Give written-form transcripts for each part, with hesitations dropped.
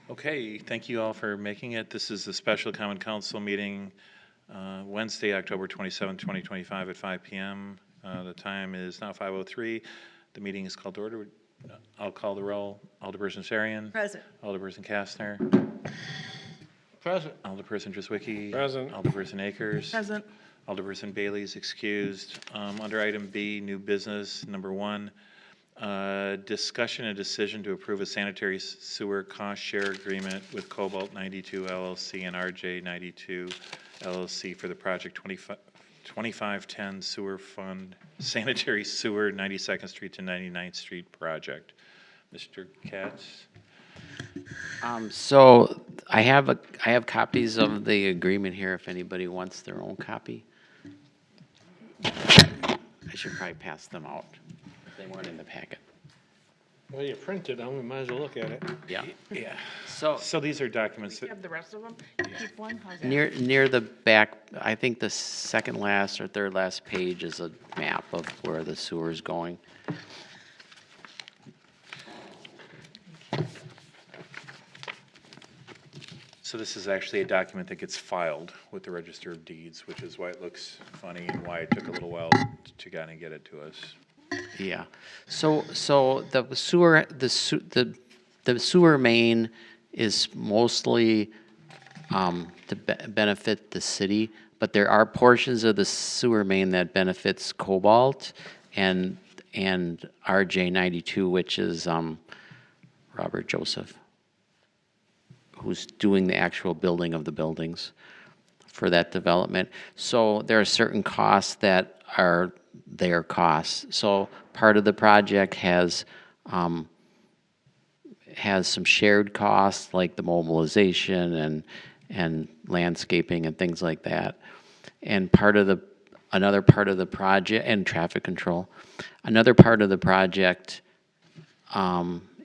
Okay, thank you all for making it. This is the special common council meeting, Wednesday, October 27, 2025 at 5 p.m. The time is now 5:03. The meeting is called to order. I'll call the roll. Alderperson Sarian. Present. Alderperson Kastner. Present. Alderperson Driswicki. Present. Alderperson Akers. Present. Alderperson Bailey is excused. Under item B, new business, number 1, discussion and decision to approve a sanitary sewer cost share agreement with Cobalt 92 LLC and RJ 92 LLC for the project 2510 sewer fund sanitary sewer 92nd Street to 99th Street project. Mr. Katz? So I have copies of the agreement here if anybody wants their own copy. I should probably pass them out. They weren't in the packet. Well, you printed them, we might as well look at it. Yeah. Yeah. So So these are documents You that, have the rest of them? Keep one? How's that? near the back, I think the second last or third last page is a map of where the sewer is going. so this is actually a document that gets filed with the Register of Deeds, which is why it looks funny and why it took a little while to kind of get it to us. Yeah. So the sewer, the sewer main is mostly to benefit the city, but there are portions of the sewer main that benefits Cobalt and RJ 92, which is Robert Joseph, who's doing the actual building of the buildings for that development. So there are certain costs that are their costs. So part of the project has some shared costs like the mobilization and landscaping and things like that. And another part of the project and traffic control. Another part of the project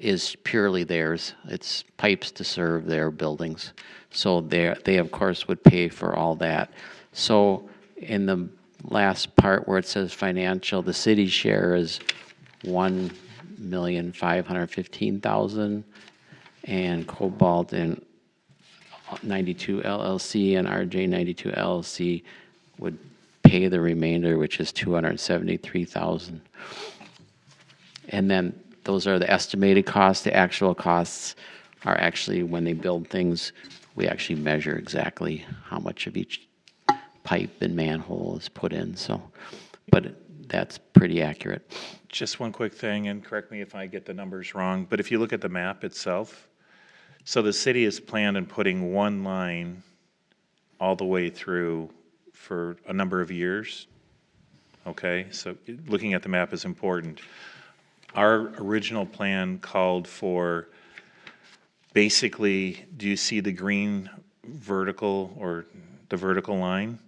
is purely theirs. It's pipes to serve their buildings. So they of course would pay for all that. So in the last part where it says financial, the city's share is $1,515,000, and Cobalt and 92 LLC and RJ 92 LLC would pay the remainder, which is $273,000. And then those are the estimated costs. The actual costs are actually, when they build things, we actually measure exactly how much of each pipe and manhole is put in. So, but that's pretty accurate. Just one quick thing, and correct me if I get the numbers wrong, but if you look at the map itself, so the city is planned on putting one line all the way through for a number of years. Okay, so looking at the map is important. Our original plan called for, basically, do you see the green vertical or the vertical line?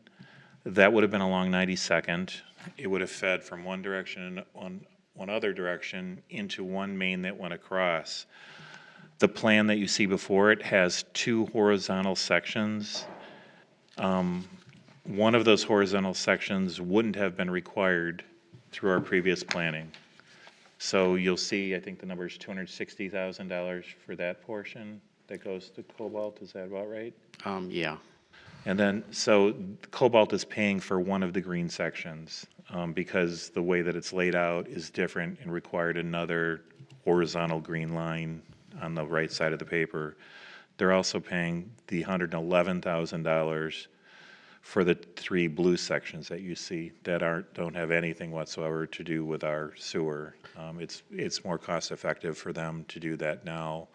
That would have been along 92nd. It would have fed from one direction and one other direction into one main that went across. The plan that you see before it has two horizontal sections. One of those horizontal sections wouldn't have been required through our previous planning. So you'll see, I think the number is $260,000 for that portion that goes to Cobalt. Is that about right? Yeah. And then, so Cobalt is paying for one of the green sections because the way that it's laid out is different and required another horizontal green line on the right side of the paper. They're also paying the $111,000 for the three blue sections that you see that don't have anything whatsoever to do with our sewer. It's more cost effective for them to do that now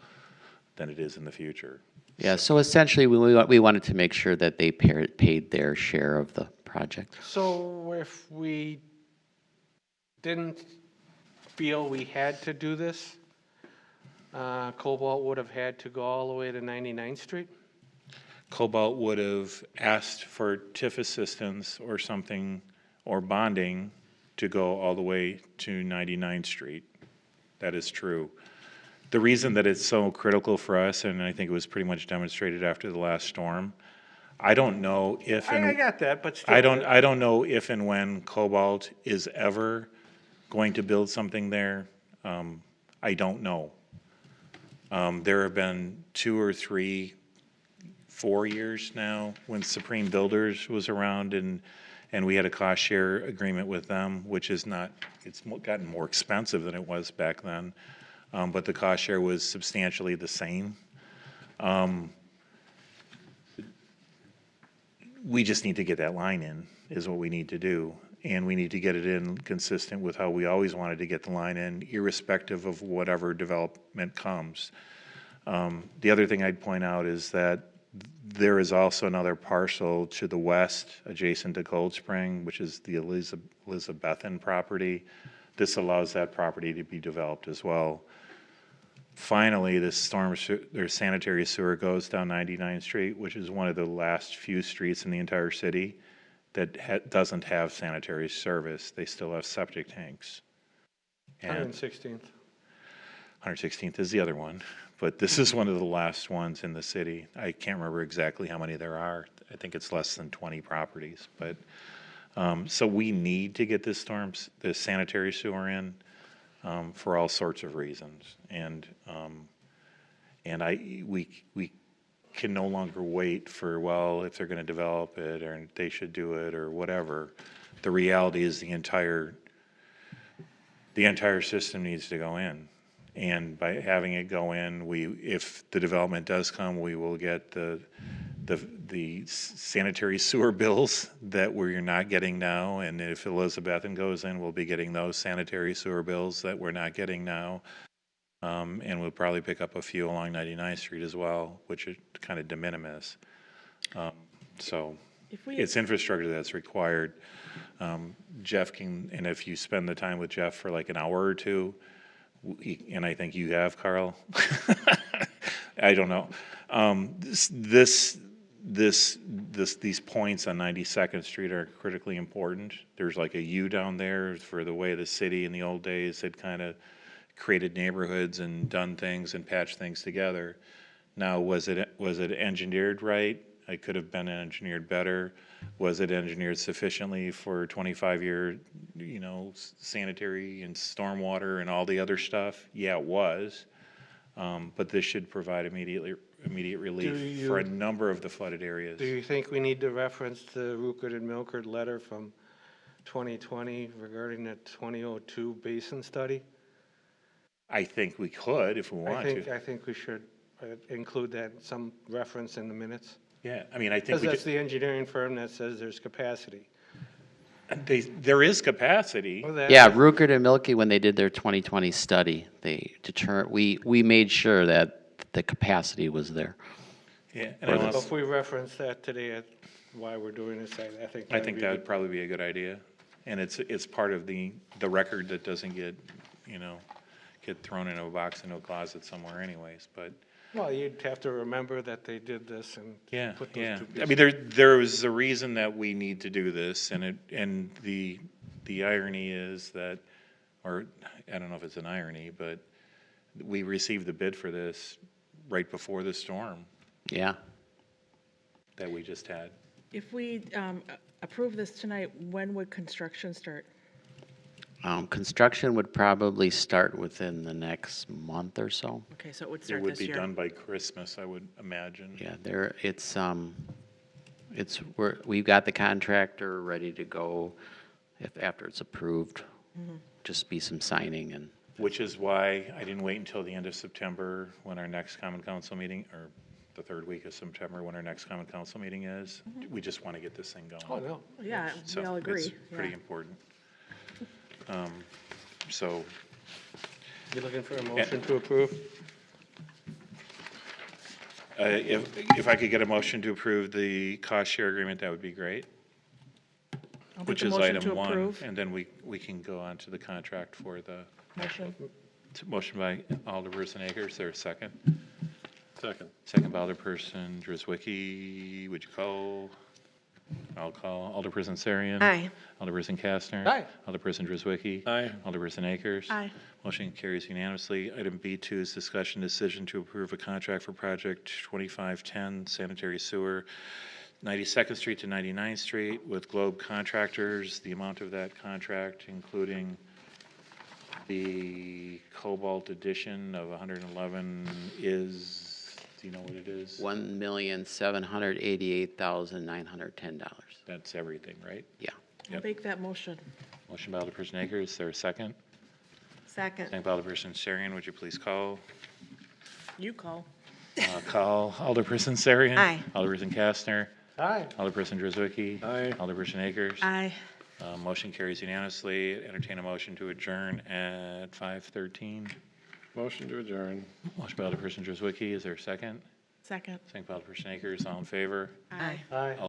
than it is in the future. Yeah, so essentially, we wanted to make sure that they paid their share of the project. So if we didn't feel we had to do this, Cobalt would have had to go all the way to 99th Street? Cobalt would have asked for TIF assistance or something, or bonding, to go all the way to 99th Street. That is true. The reason that it's so critical for us, and I think it was pretty much demonstrated after the last storm, I don't know if I and got that, but still. I don't know if and when Cobalt is ever going to build something there. I don't know. There have been 2 or 3, 4 years now when Supreme Builders was around and we had a cost share agreement with them, which is not, it's gotten more expensive than it was back then. But the cost share was substantially the same. We just need to get that line in, is what we need to do. And we need to get it in consistent with how we always wanted to get the line in, irrespective of whatever development comes. The other thing I'd point out is that there is also another parcel to the west adjacent to Cold Spring, which is the Elizabethan property. This allows that property to be developed as well. Finally, this sanitary sewer goes down 99th Street, which is one of the last few streets in the entire city that doesn't have sanitary service. They still have septic tanks. And 116th. 116th is the other one, but this is one of the last ones in the city. I can't remember exactly how many there are. I think it's less than 20 properties, but so we need to get this sanitary sewer in for all sorts of reasons, and we can no longer wait for, well, if they're going to develop it or they should do it or whatever. The reality is the entire system needs to go in. And by having it go in, if the development does come, we will get the sanitary sewer bills that we're not getting now. And if Elizabethan goes in, we'll be getting those sanitary sewer bills that we're not getting now. And we'll probably pick up a few along 99th Street as well, which is kind of de minimis. So it's infrastructure that's required. Jeff can, and if you spend the time with Jeff for like an hour or two, and I think you have, Carl. I don't know. These points on 92nd Street are critically important. There's like a U down there for the way the city in the old days had kind of created neighborhoods and done things and patched things together. Now, was it engineered right? It could have been engineered better. Was it engineered sufficiently for 25-year, sanitary and stormwater and all the other stuff? Yeah, it was. But this should provide immediate relief for a number of the flooded areas. Do you think we need to reference the Rupert and Milford letter from 2020 regarding the 2002 basin study? I think we could if we want to. I think we should include that, some reference in the minutes. Yeah, I mean, I think Because that's the engineering firm that says there's capacity. there is capacity. Yeah, Rukert and Milky, when they did their 2020 study, we made sure that the capacity was there. Yeah, So if we reference that today, why we're doing this, I think that would probably be a good idea, and it's part of the record that doesn't get thrown in a box into a closet somewhere, anyways. But well, you'd have to remember that they did this and put those two pieces. I mean, there is a reason that we need to do this, and the irony is that, or I don't know if it's an irony, but we received the bid for this right before the storm. Yeah. That we just had. If we approve this tonight, when would construction start? Construction would probably start within the next month or so. Okay, so it would It start would this be year. done by Christmas, I would imagine. Yeah, we've got the contractor ready to go after it's approved. Just be some signing and. Which is why I didn't wait until the end of September when our next common council meeting, or the third week of September when our next common council meeting is. We just want to get this thing going. Oh, no. Yeah, So we all agree. it's pretty yeah. important. So You looking for a motion to approve? if I could get a motion to approve the cost share agreement, that would be great, I'll make which a is motion item to 1. approve. And then we can go on to the contract for the Motion. motion by Alderperson Akers. There a second? Second. Second by Alderperson Driswicki. Would you call? I'll call Alderperson Sarian. Aye. Alderperson Kastner. Aye. Alderperson Driswicki. Aye. Alderperson Akers. Aye. Motion carries unanimously. Item B2 is discussion decision to approve a contract for project 2510 sanitary sewer, 92nd Street to 99th Street with Globe Contractors. The amount of that contract, including the Cobalt Edition of 111 is, do you know what it is? $1,788,910. That's everything, right? Yeah. I'll Yep. make that motion. Motion by Alderperson Akers, is there a second? Second. Second by Alderperson Sarian, would you please call? You call. Call Alderperson Sarian. Aye. Alderperson Kastner. Aye. Alderperson Drzwicki. Aye. Alderperson Akers. Aye. Motion carries unanimously. Entertain a motion to adjourn at 5:13. Motion to adjourn. Motion by Alderperson Drzwicki, is there a second? Second. Second by Alderperson Akers, all in favor? Aye. Aye.